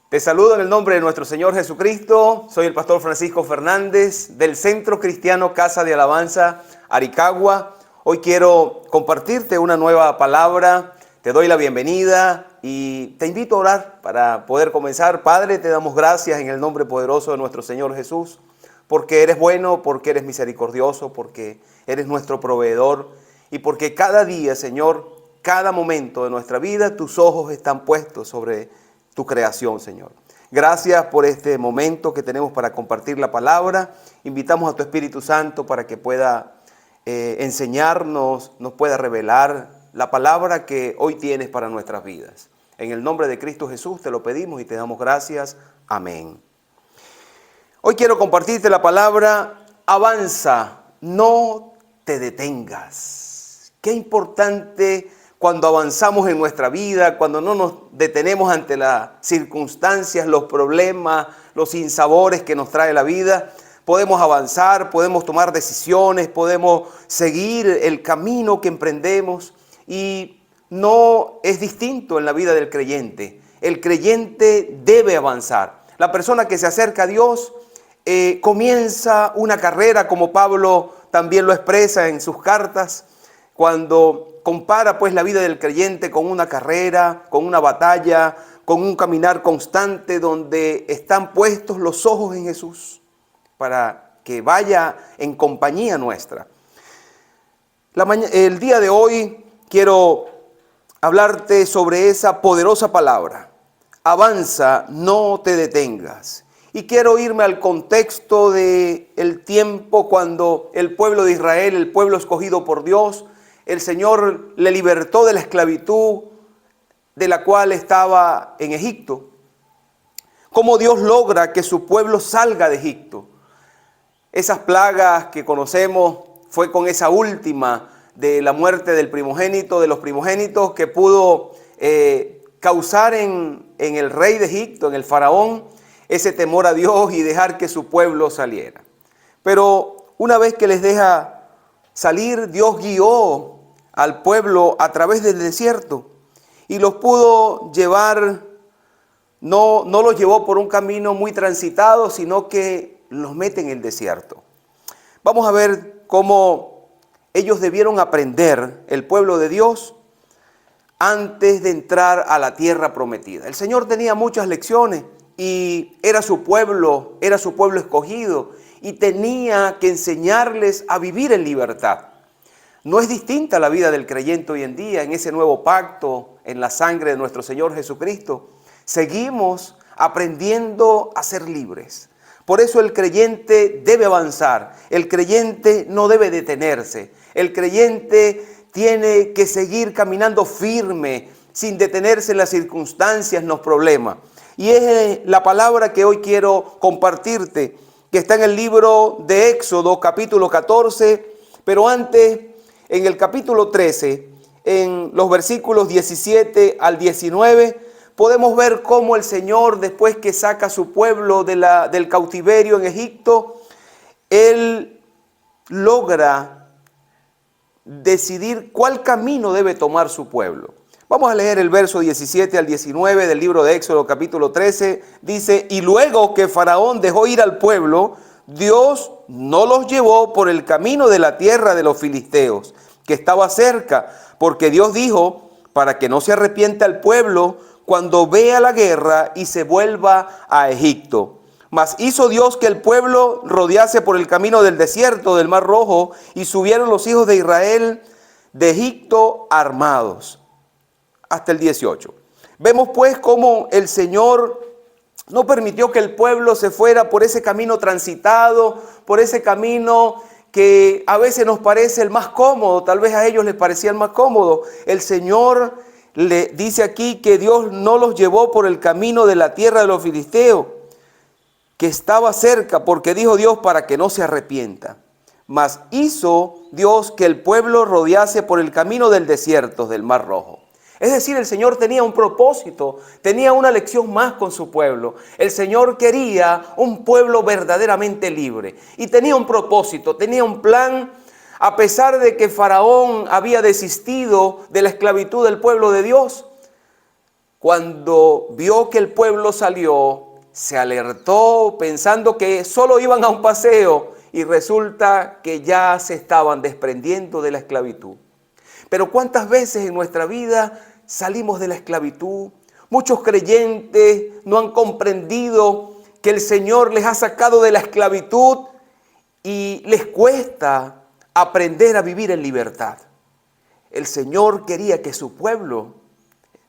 Te saludo en el nombre de nuestro Señor Jesucristo. Soy el pastor Francisco Fernández del Centro Cristiano Casa de Alabanza, Aricagua. Hoy quiero compartirte una nueva palabra. Te doy la bienvenida y te invito a orar para poder comenzar. Padre, te damos gracias en el nombre poderoso de nuestro Señor Jesús, porque eres bueno, porque eres misericordioso, porque eres nuestro proveedor y porque cada día, Señor, cada momento de nuestra vida, tus ojos están puestos sobre tu creación, Señor. Gracias por este momento que tenemos para compartir la palabra. Invitamos a tu Espíritu Santo para que pueda enseñarnos, nos pueda revelar la palabra que hoy tienes para nuestras vidas. En el nombre de Cristo Jesús te lo pedimos y te damos gracias. Amén. Hoy quiero compartirte la palabra: avanza, no te detengas. Qué importante cuando avanzamos en nuestra vida, cuando no nos detenemos ante las circunstancias, los problemas, los sinsabores que nos trae la vida. Podemos avanzar, podemos tomar decisiones, podemos seguir el camino que emprendemos, y no es distinto en la vida del creyente. El creyente debe avanzar. La persona que se acerca a Dios comienza una carrera, como Pablo también lo expresa en sus cartas, cuando compara pues la vida del creyente con una carrera, con una batalla, con un caminar constante donde están puestos los ojos en Jesús para que vaya en compañía nuestra. El día de hoy quiero hablarte sobre esa poderosa palabra: avanza, no te detengas. Y quiero irme al contexto del tiempo cuando el pueblo de Israel, el pueblo escogido por Dios, el Señor le libertó de la esclavitud de la cual estaba en Egipto. Cómo Dios logra que su pueblo salga de Egipto. Esas plagas que conocemos, fue con esa última de la muerte del primogénito, de los primogénitos, que pudo causar en el rey de Egipto, en el faraón, ese temor a Dios y dejar que su pueblo saliera. Pero una vez que les deja salir, Dios guió al pueblo a través del desierto y los pudo llevar. No los llevó por un camino muy transitado, sino que los mete en el desierto. Vamos a ver cómo ellos debieron aprender, el pueblo de Dios, antes de entrar a la tierra prometida. El Señor tenía muchas lecciones y era su pueblo escogido, y tenía que enseñarles a vivir en libertad. No es distinta la vida del creyente hoy en día en ese nuevo pacto, en la sangre de nuestro Señor Jesucristo. Seguimos aprendiendo a ser libres. Por eso el creyente debe avanzar. El creyente no debe detenerse. El creyente tiene que seguir caminando firme, sin detenerse en las circunstancias, en los problemas. Y es la palabra que hoy quiero compartirte, que está en el libro de Éxodo, capítulo 14, pero antes, en el capítulo 13, en los versículos 17 al 19, podemos ver cómo el Señor, después que saca a su pueblo del cautiverio en Egipto, Él logra decidir cuál camino debe tomar su pueblo. Vamos a leer el verso 17 al 19 del libro de Éxodo capítulo 13. Dice: y luego que Faraón dejó ir al pueblo, Dios no los llevó por el camino de la tierra de los filisteos, que estaba cerca, porque Dios dijo: para que no se arrepienta el pueblo cuando vea la guerra y se vuelva a Egipto. Mas hizo Dios que el pueblo rodease por el camino del desierto del Mar Rojo, y subieron los hijos de Israel de Egipto armados. Hasta el 18. Vemos pues cómo el Señor no permitió que el pueblo se fuera por ese camino transitado, por ese camino que a veces nos parece el más cómodo, tal vez a ellos les parecía el más cómodo. El Señor le dice aquí que Dios no los llevó por el camino de la tierra de los filisteos, que estaba cerca, porque dijo Dios: para que no se arrepienta. Mas hizo Dios que el pueblo rodease por el camino del desierto del Mar Rojo. Es decir, el Señor tenía un propósito, tenía una lección más con su pueblo. El Señor quería un pueblo verdaderamente libre y tenía un propósito, tenía un plan. A pesar de que Faraón había desistido de la esclavitud del pueblo de Dios, cuando vio que el pueblo salió, se alertó pensando que solo iban a un paseo y resulta que ya se estaban desprendiendo de la esclavitud. Pero ¿cuántas veces en nuestra vida salimos de la esclavitud? Muchos creyentes no han comprendido que el Señor les ha sacado de la esclavitud y les cuesta aprender a vivir en libertad. El Señor quería que su pueblo,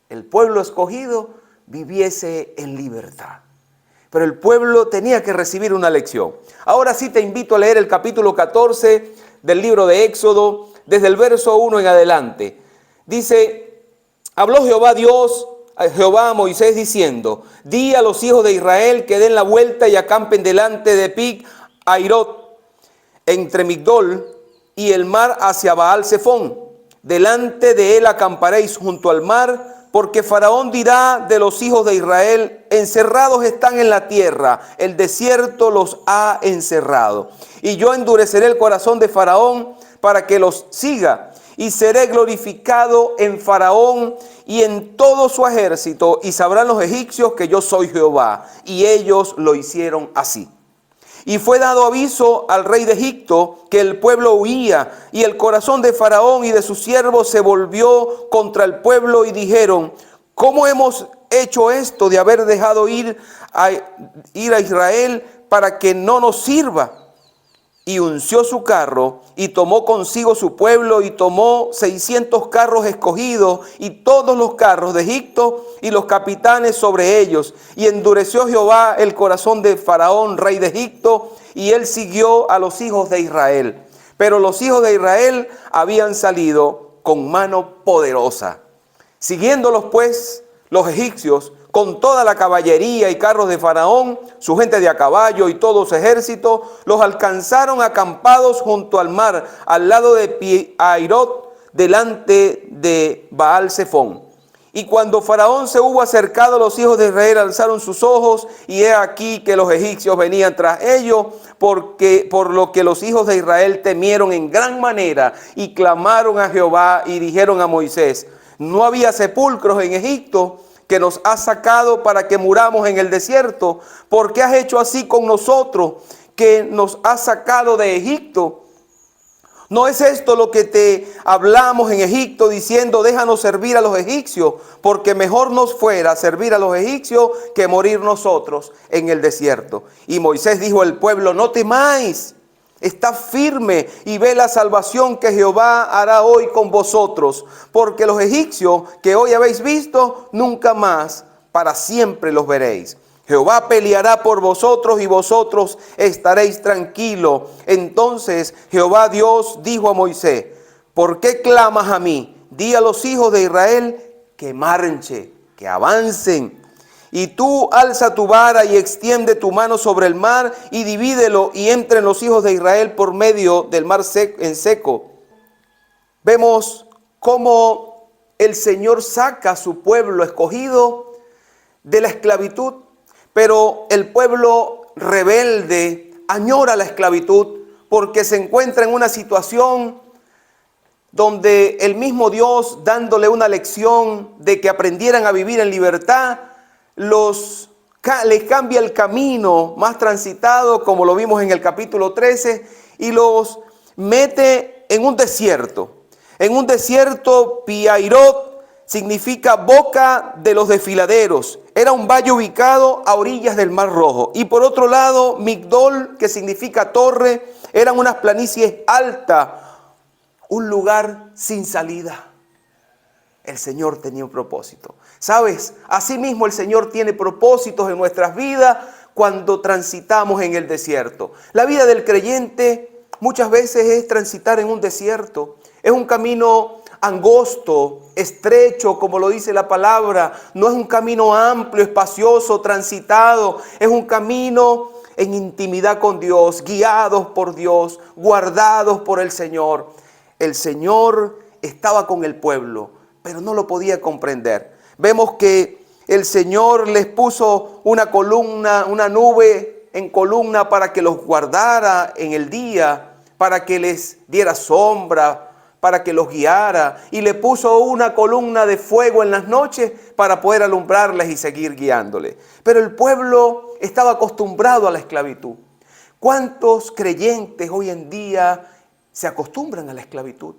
el pueblo escogido, viviese en libertad. Pero el pueblo tenía que recibir una lección. Ahora sí te invito a leer el capítulo 14 del libro de Éxodo, desde el verso 1 en adelante. Dice, habló Jehová a Moisés diciendo, di a los hijos de Israel que den la vuelta y acampen delante de Pi-Hahirot, entre Migdol y el mar hacia Baal-Zephón. Delante de él acamparéis junto al mar, porque Faraón dirá de los hijos de Israel, encerrados están en la tierra, el desierto los ha encerrado. Y yo endureceré el corazón de Faraón para que los siga, y seré glorificado en Faraón y en todo su ejército, y sabrán los egipcios que yo soy Jehová. Y ellos lo hicieron así. Y fue dado aviso al rey de Egipto que el pueblo huía, y el corazón de Faraón y de sus siervos se volvió contra el pueblo y dijeron, ¿cómo hemos hecho esto de haber dejado ir a Israel para que no nos sirva? Y unció su carro y tomó consigo su pueblo y tomó 600 carros escogidos y todos los carros de Egipto y los capitanes sobre ellos. Y endureció Jehová el corazón de Faraón, rey de Egipto, y él siguió a los hijos de Israel. Pero los hijos de Israel habían salido con mano poderosa. Siguiéndolos pues los egipcios, con toda la caballería y carros de Faraón, su gente de a caballo y todo su ejército, los alcanzaron acampados junto al mar, al lado de Pi-Hahirot, delante de Baal-Zephón. Y cuando Faraón se hubo acercado, los hijos de Israel alzaron sus ojos, y he aquí que los egipcios venían tras ellos, por lo que los hijos de Israel temieron en gran manera, y clamaron a Jehová, y dijeron a Moisés, no había sepulcros en Egipto, que nos has sacado para que muramos en el desierto. ¿Por qué has hecho así con nosotros, que nos has sacado de Egipto? ¿No es esto lo que te hablamos en Egipto, diciendo, déjanos servir a los egipcios, porque mejor nos fuera servir a los egipcios que morir nosotros en el desierto? Y Moisés dijo al pueblo, no temáis, estad firme y ve la salvación que Jehová hará hoy con vosotros, porque los egipcios que hoy habéis visto, nunca más para siempre los veréis. Jehová peleará por vosotros y vosotros estaréis tranquilos. Entonces Jehová Dios dijo a Moisés, ¿por qué clamas a mí? Di a los hijos de Israel que marchen, que avancen. Y tú alza tu vara y extiende tu mano sobre el mar y divídelo y entren los hijos de Israel por medio del mar en seco. Vemos cómo el Señor saca a su pueblo escogido de la esclavitud, pero el pueblo rebelde añora la esclavitud porque se encuentra en una situación donde el mismo Dios, dándole una lección de que aprendieran a vivir en libertad, les cambia el camino más transitado, como lo vimos en el capítulo 13, y los mete en un desierto. En un desierto, Pi-Hahirot significa boca de los desfiladeros. Era un valle ubicado a orillas del Mar Rojo. Y por otro lado, Migdol, que significa torre, eran unas planicies altas, un lugar sin salida. El Señor tenía un propósito. ¿Sabes? Asimismo el Señor tiene propósitos en nuestras vidas cuando transitamos en el desierto. La vida del creyente muchas veces es transitar en un desierto. Es un camino angosto, estrecho, como lo dice la palabra. No es un camino amplio, espacioso, transitado. Es un camino en intimidad con Dios, guiados por Dios, guardados por el Señor. El Señor estaba con el pueblo, pero no lo podía comprender. Vemos que el Señor les puso una columna, una nube en columna para que los guardara en el día, para que les diera sombra, para que los guiara, y le puso una columna de fuego en las noches para poder alumbrarles y seguir guiándoles. Pero el pueblo estaba acostumbrado a la esclavitud. ¿Cuántos creyentes hoy en día se acostumbran a la esclavitud?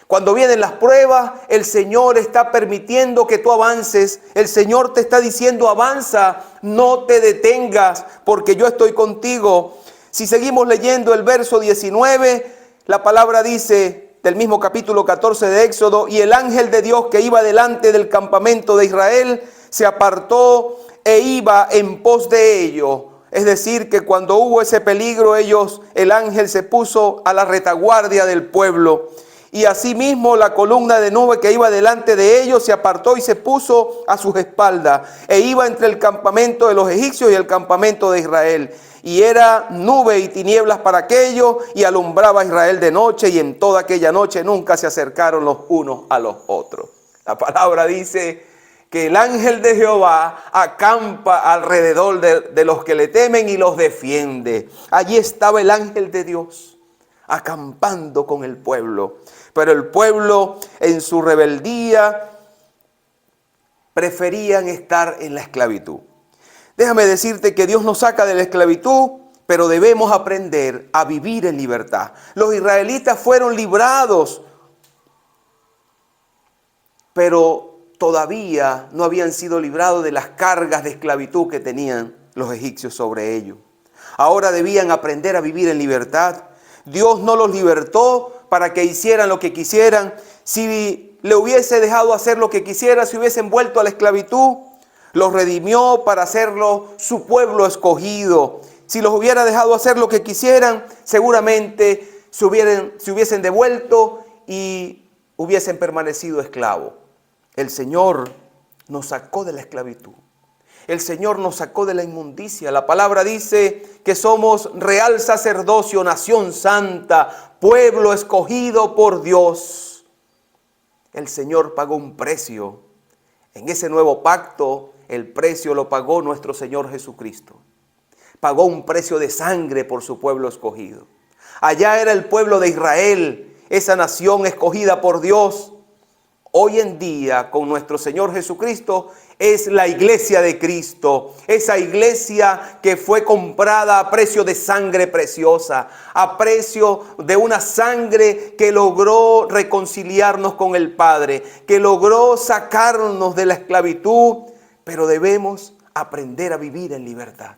Cuando vienen las pruebas, el Señor está permitiendo que tú avances. El Señor te está diciendo: avanza, no te detengas, porque yo estoy contigo. Si seguimos leyendo el verso 19, la palabra dice, del mismo capítulo 14 de Éxodo: y el ángel de Dios que iba delante del campamento de Israel se apartó e iba en pos de ellos. Es decir, que cuando hubo ese peligro, el ángel se puso a la retaguardia del pueblo. Y asimismo la columna de nube que iba delante de ellos se apartó y se puso a sus espaldas, e iba entre el campamento de los egipcios y el campamento de Israel. Y era nube y tinieblas para aquellos, y alumbraba a Israel de noche, y en toda aquella noche nunca se acercaron los unos a los otros. La palabra dice que el ángel de Jehová acampa alrededor de los que le temen y los defiende. Allí estaba el ángel de Dios acampando con el pueblo. Pero el pueblo, en su rebeldía, preferían estar en la esclavitud. Déjame decirte que Dios nos saca de la esclavitud, pero debemos aprender a vivir en libertad. Los israelitas fueron librados, pero todavía no habían sido librados de las cargas de esclavitud que tenían los egipcios sobre ellos. Ahora debían aprender a vivir en libertad. Dios no los libertó para que hicieran lo que quisieran. Si le hubiese dejado hacer lo que quisiera, si hubiesen vuelto a la esclavitud, los redimió para hacerlo su pueblo escogido. Si los hubiera dejado hacer lo que quisieran, seguramente se hubiesen devuelto y hubiesen permanecido esclavos. El Señor nos sacó de la esclavitud. El Señor nos sacó de la inmundicia. La palabra dice que somos real sacerdocio, nación santa, pueblo escogido por Dios. El Señor pagó un precio. En ese nuevo pacto, el precio lo pagó nuestro Señor Jesucristo. Pagó un precio de sangre por su pueblo escogido. Allá era el pueblo de Israel, esa nación escogida por Dios. Hoy en día, con nuestro Señor Jesucristo, es la iglesia de Cristo. Esa iglesia que fue comprada a precio de sangre preciosa, a precio de una sangre que logró reconciliarnos con el Padre, que logró sacarnos de la esclavitud, pero debemos aprender a vivir en libertad.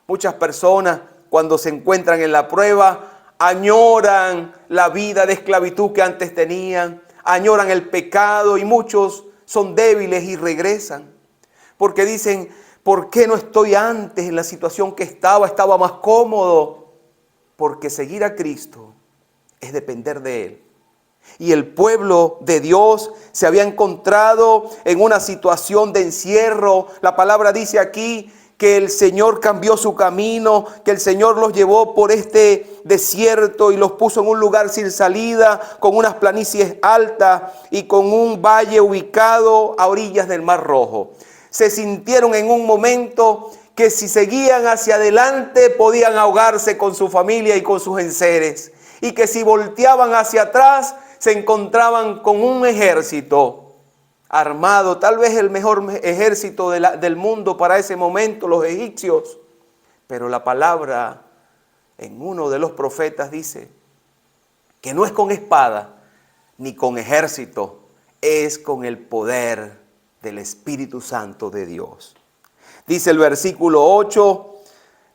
Muchas personas, cuando se encuentran en la prueba, añoran la vida de esclavitud que antes tenían, añoran el pecado, y muchos son débiles y regresan. Porque dicen: ¿por qué no estoy antes en la situación que estaba? Estaba más cómodo. Porque seguir a Cristo es depender de Él. Y el pueblo de Dios se había encontrado en una situación de encierro. La palabra dice aquí que el Señor cambió su camino, que el Señor los llevó por este desierto y los puso en un lugar sin salida, con unas planicies altas y con un valle ubicado a orillas del Mar Rojo. Se sintieron en un momento que si seguían hacia adelante podían ahogarse con su familia y con sus enseres, y que si volteaban hacia atrás se encontraban con un ejército armado, tal vez el mejor ejército del mundo para ese momento, los egipcios. Pero la palabra en uno de los profetas dice que no es con espada ni con ejército, es con el poder del Espíritu Santo de Dios. Dice el versículo 8,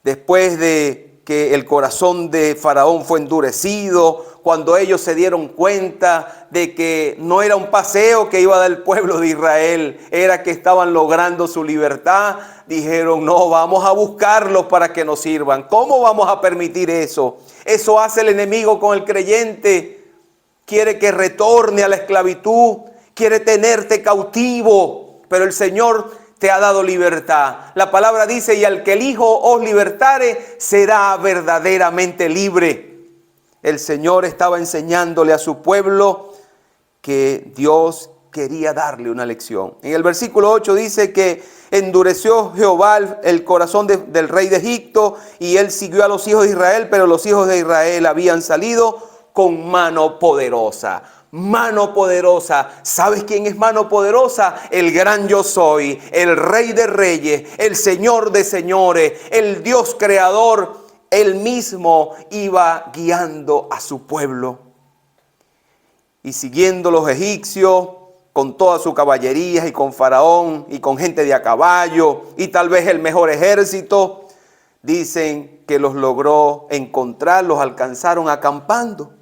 después de que el corazón de Faraón fue endurecido, cuando ellos se dieron cuenta de que no era un paseo que iba a dar el pueblo de Israel, era que estaban logrando su libertad, dijeron: no, vamos a buscarlos para que nos sirvan. ¿Cómo vamos a permitir eso? Eso hace el enemigo con el creyente. Quiere que retorne a la esclavitud, quiere tenerte cautivo, pero el Señor te ha dado libertad. La palabra dice: y al que el Hijo os libertare, será verdaderamente libre. El Señor estaba enseñándole a su pueblo que Dios quería darle una lección. En el versículo 8 dice que endureció Jehová el corazón del rey de Egipto, y él siguió a los hijos de Israel, pero los hijos de Israel habían salido con mano poderosa. Mano poderosa. ¿Sabes quién es mano poderosa? El gran yo soy, el Rey de reyes, el Señor de señores, el Dios creador. Él mismo iba guiando a su pueblo. Y siguiendo los egipcios con toda su caballería y con Faraón y con gente de a caballo y tal vez el mejor ejército, dicen que los logró encontrar, los alcanzaron acampando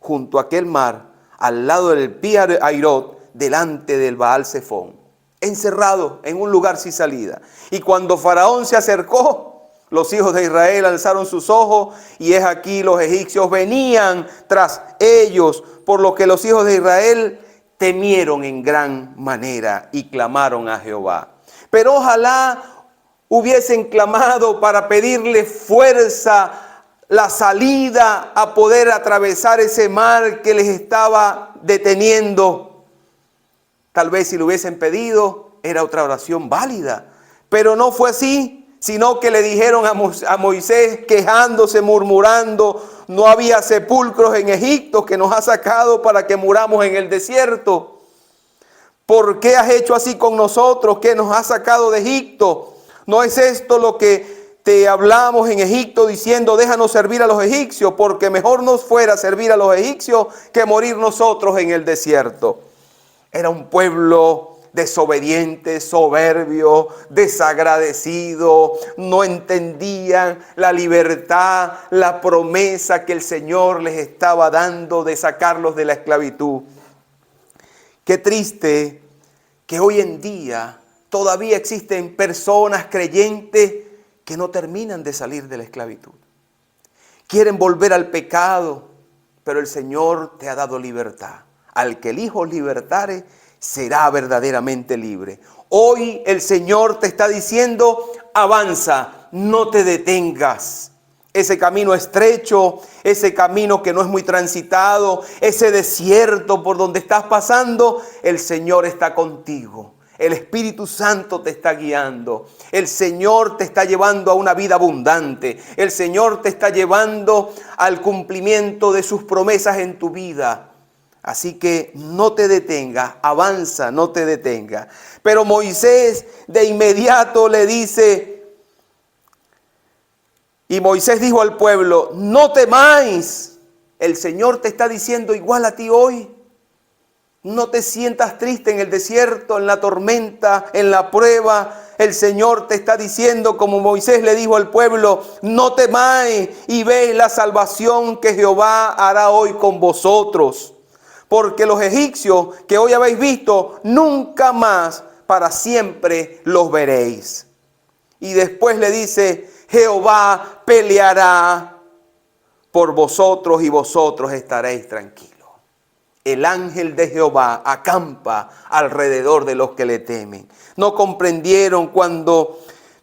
junto a aquel mar, al lado del Pi Hahiroth, delante del Baal Zephón, encerrado en un lugar sin salida. Y cuando Faraón se acercó, los hijos de Israel alzaron sus ojos y es aquí los egipcios venían tras ellos, por lo que los hijos de Israel temieron en gran manera y clamaron a Jehová. Pero ojalá hubiesen clamado para pedirle fuerza, la salida a poder atravesar ese mar que les estaba deteniendo. Tal vez si lo hubiesen pedido, era otra oración válida. Pero no fue así, sino que le dijeron a Moisés, quejándose, murmurando: no había sepulcros en Egipto, que nos ha sacado para que muramos en el desierto. ¿Por qué has hecho así con nosotros, que nos has sacado de Egipto? ¿No es esto lo que te hablamos en Egipto, diciendo: déjanos servir a los egipcios, porque mejor nos fuera servir a los egipcios que morir nosotros en el desierto? Era un pueblo desobediente, soberbio, desagradecido. No entendían la libertad, la promesa que el Señor les estaba dando de sacarlos de la esclavitud. Qué triste que hoy en día todavía existen personas creyentes que no terminan de salir de la esclavitud. Quieren volver al pecado, pero el Señor te ha dado libertad. Al que el Hijo libertare, será verdaderamente libre. Hoy el Señor te está diciendo: avanza, no te detengas. Ese camino estrecho, ese camino que no es muy transitado, ese desierto por donde estás pasando, el Señor está contigo. El Espíritu Santo te está guiando. El Señor te está llevando a una vida abundante. El Señor te está llevando al cumplimiento de sus promesas en tu vida. Así que no te detengas, avanza, no te detengas. Pero Moisés de inmediato le dice, y Moisés dijo al pueblo: no temáis. El Señor te está diciendo igual a ti hoy. No te sientas triste en el desierto, en la tormenta, en la prueba. El Señor te está diciendo, como Moisés le dijo al pueblo: no temáis y veis la salvación que Jehová hará hoy con vosotros. Porque los egipcios que hoy habéis visto, nunca más para siempre los veréis. Y después le dice: Jehová peleará por vosotros y vosotros estaréis tranquilos. El ángel de Jehová acampa alrededor de los que le temen. No comprendieron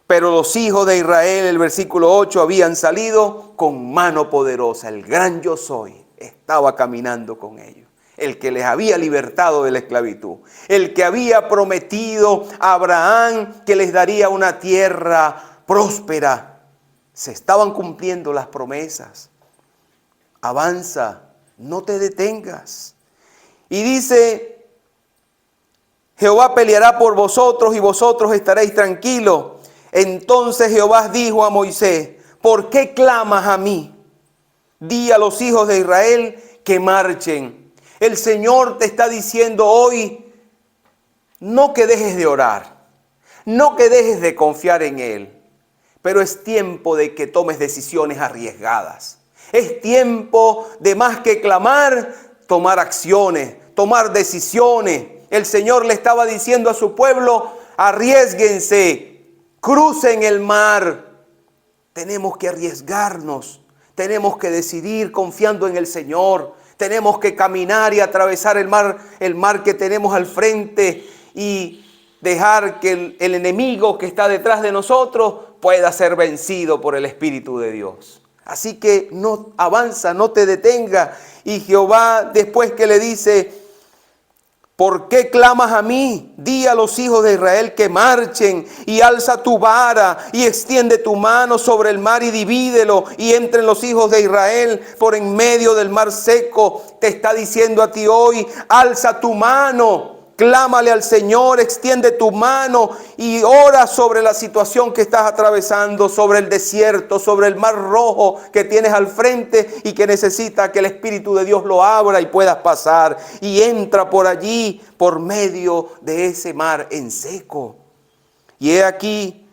pero los hijos de Israel, el versículo 8, habían salido con mano poderosa. El gran yo soy estaba caminando con ellos. El que les había libertado de la esclavitud. El que había prometido a Abraham que les daría una tierra próspera. Se estaban cumpliendo las promesas. Avanza, no te detengas. Y dice: Jehová peleará por vosotros y vosotros estaréis tranquilos. Entonces Jehová dijo a Moisés: ¿por qué clamas a mí? Di a los hijos de Israel que marchen. El Señor te está diciendo hoy: no que dejes de orar, no que dejes de confiar en Él, pero es tiempo de que tomes decisiones arriesgadas. Es tiempo de, más que clamar, tomar acciones, tomar decisiones. El Señor le estaba diciendo a su pueblo: arriésguense, crucen el mar. Tenemos que arriesgarnos, tenemos que decidir confiando en el Señor. Tenemos que caminar y atravesar el mar que tenemos al frente y dejar que el enemigo que está detrás de nosotros pueda ser vencido por el Espíritu de Dios. Así que no avanza, no te detenga. Y Jehová, después que le dice: ¿Por qué clamas a mí? Di a los hijos de Israel que marchen, y alza tu vara y extiende tu mano sobre el mar y divídelo, y entren los hijos de Israel por en medio del mar seco. Te está diciendo a ti hoy: alza tu mano, clámale al Señor, extiende tu mano y ora sobre la situación que estás atravesando, sobre el desierto, sobre el mar rojo que tienes al frente y que necesita que el Espíritu de Dios lo abra y puedas pasar. Y entra por allí, por medio de ese mar en seco. Y he aquí,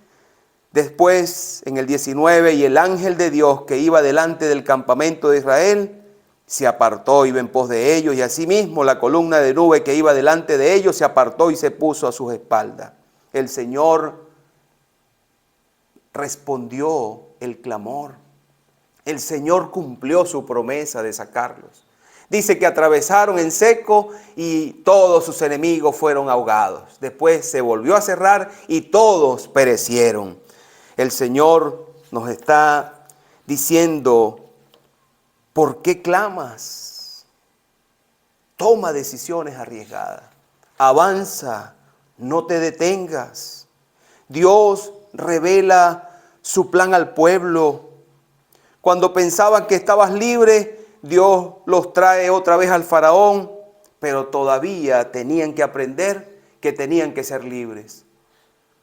después en el 19, y el ángel de Dios que iba delante del campamento de Israel se apartó y iba en pos de ellos, y asimismo la columna de nube que iba delante de ellos se apartó y se puso a sus espaldas. El Señor respondió el clamor. El Señor cumplió su promesa de sacarlos. Dice que atravesaron en seco y todos sus enemigos fueron ahogados. Después se volvió a cerrar y todos perecieron. El Señor nos está diciendo: ¿por qué clamas? Toma decisiones arriesgadas. Avanza, no te detengas. Dios revela su plan al pueblo. Cuando pensaban que estabas libre, Dios los trae otra vez al faraón, pero todavía tenían que aprender que tenían que ser libres.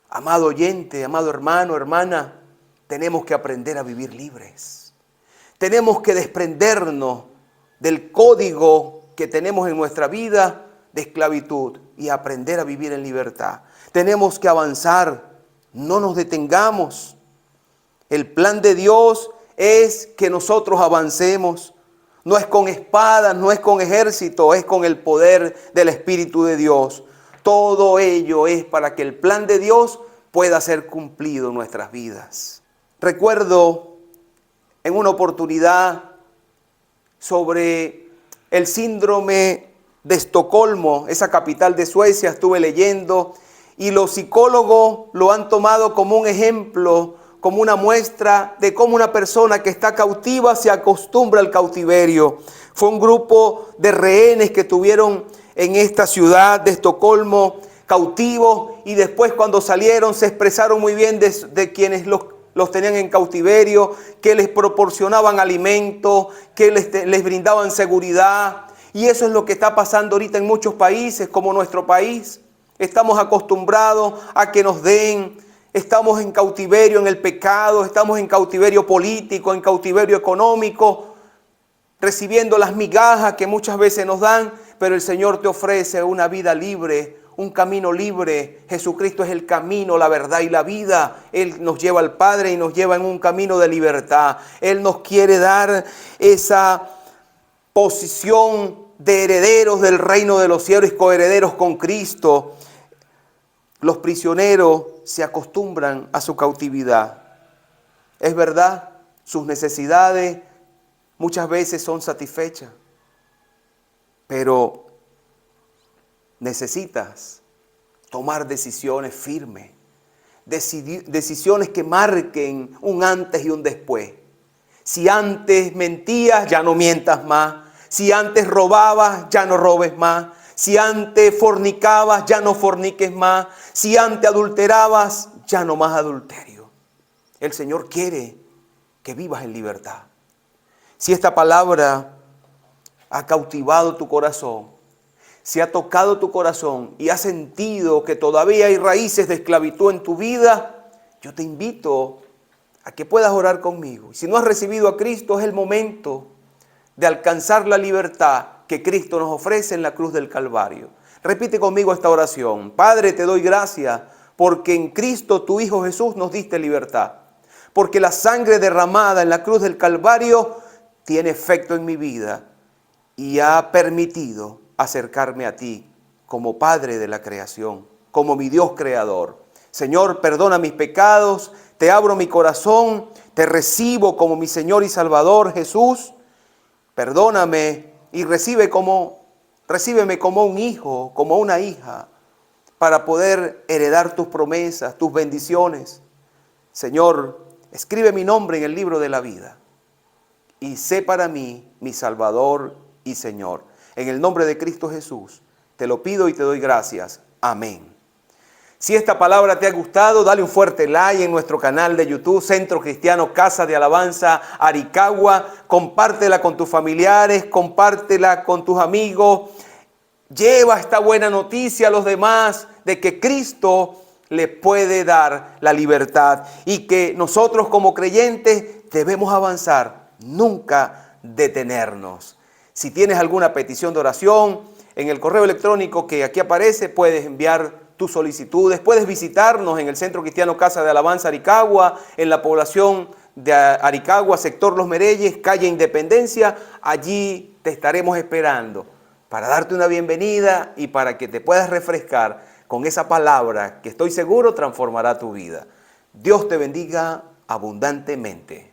Amado oyente, amado hermano, hermana, tenemos que aprender a vivir libres. Tenemos que desprendernos del código que tenemos en nuestra vida de esclavitud y aprender a vivir en libertad. Tenemos que avanzar, no nos detengamos. El plan de Dios es que nosotros avancemos. No es con espadas, no es con ejército, es con el poder del Espíritu de Dios. Todo ello es para que el plan de Dios pueda ser cumplido en nuestras vidas. Recuerdo en una oportunidad sobre el síndrome de Estocolmo, esa capital de Suecia, estuve leyendo, y los psicólogos lo han tomado como un ejemplo, como una muestra de cómo una persona que está cautiva se acostumbra al cautiverio. Fue un grupo de rehenes que tuvieron en esta ciudad de Estocolmo, cautivos, y después cuando salieron se expresaron muy bien de quienes los tenían en cautiverio, que les proporcionaban alimento, que les brindaban seguridad. Y eso es lo que está pasando ahorita en muchos países, como nuestro país. Estamos acostumbrados a que nos den, estamos en cautiverio en el pecado, estamos en cautiverio político, en cautiverio económico, recibiendo las migajas que muchas veces nos dan, pero el Señor te ofrece una vida libre, un camino libre. Jesucristo es el camino, la verdad y la vida. Él nos lleva al Padre y nos lleva en un camino de libertad. Él nos quiere dar esa posición de herederos del reino de los cielos y coherederos con Cristo. Los prisioneros se acostumbran a su cautividad. Es verdad, sus necesidades muchas veces son satisfechas, pero necesitas tomar decisiones firmes, decisiones que marquen un antes y un después. Si antes mentías, ya no mientas más. Si antes robabas, ya no robes más. Si antes fornicabas, ya no forniques más. Si antes adulterabas, ya no más adulterio. El Señor quiere que vivas en libertad. Si esta palabra ha cautivado tu corazón, si ha tocado tu corazón y has sentido que todavía hay raíces de esclavitud en tu vida, yo te invito a que puedas orar conmigo. Si no has recibido a Cristo, es el momento de alcanzar la libertad que Cristo nos ofrece en la cruz del Calvario. Repite conmigo esta oración. Padre, te doy gracias porque en Cristo, tu Hijo Jesús, nos diste libertad. Porque la sangre derramada en la cruz del Calvario tiene efecto en mi vida y ha permitido acercarme a ti como Padre de la creación, como mi Dios creador. Señor, perdona mis pecados, te abro mi corazón, te recibo como mi Señor y Salvador Jesús. Perdóname y recíbeme como un hijo, como una hija, para poder heredar tus promesas, tus bendiciones. Señor, escribe mi nombre en el libro de la vida y sé para mí mi Salvador y Señor. En el nombre de Cristo Jesús, Te lo pido y te doy gracias. Amén. Si esta palabra te ha gustado, dale un fuerte like en nuestro canal de YouTube, Centro Cristiano Casa de Alabanza Aricagua. Compártela con tus familiares, compártela con tus amigos. Lleva esta buena noticia a los demás de que Cristo le puede dar la libertad y que nosotros como creyentes debemos avanzar, nunca detenernos. Si tienes alguna petición de oración, en el correo electrónico que aquí aparece puedes enviar tus solicitudes. Puedes visitarnos en el Centro Cristiano Casa de Alabanza Aricagua, en la población de Aricagua, sector Los Mereyes, calle Independencia. Allí te estaremos esperando para darte una bienvenida y para que te puedas refrescar con esa palabra que estoy seguro transformará tu vida. Dios te bendiga abundantemente.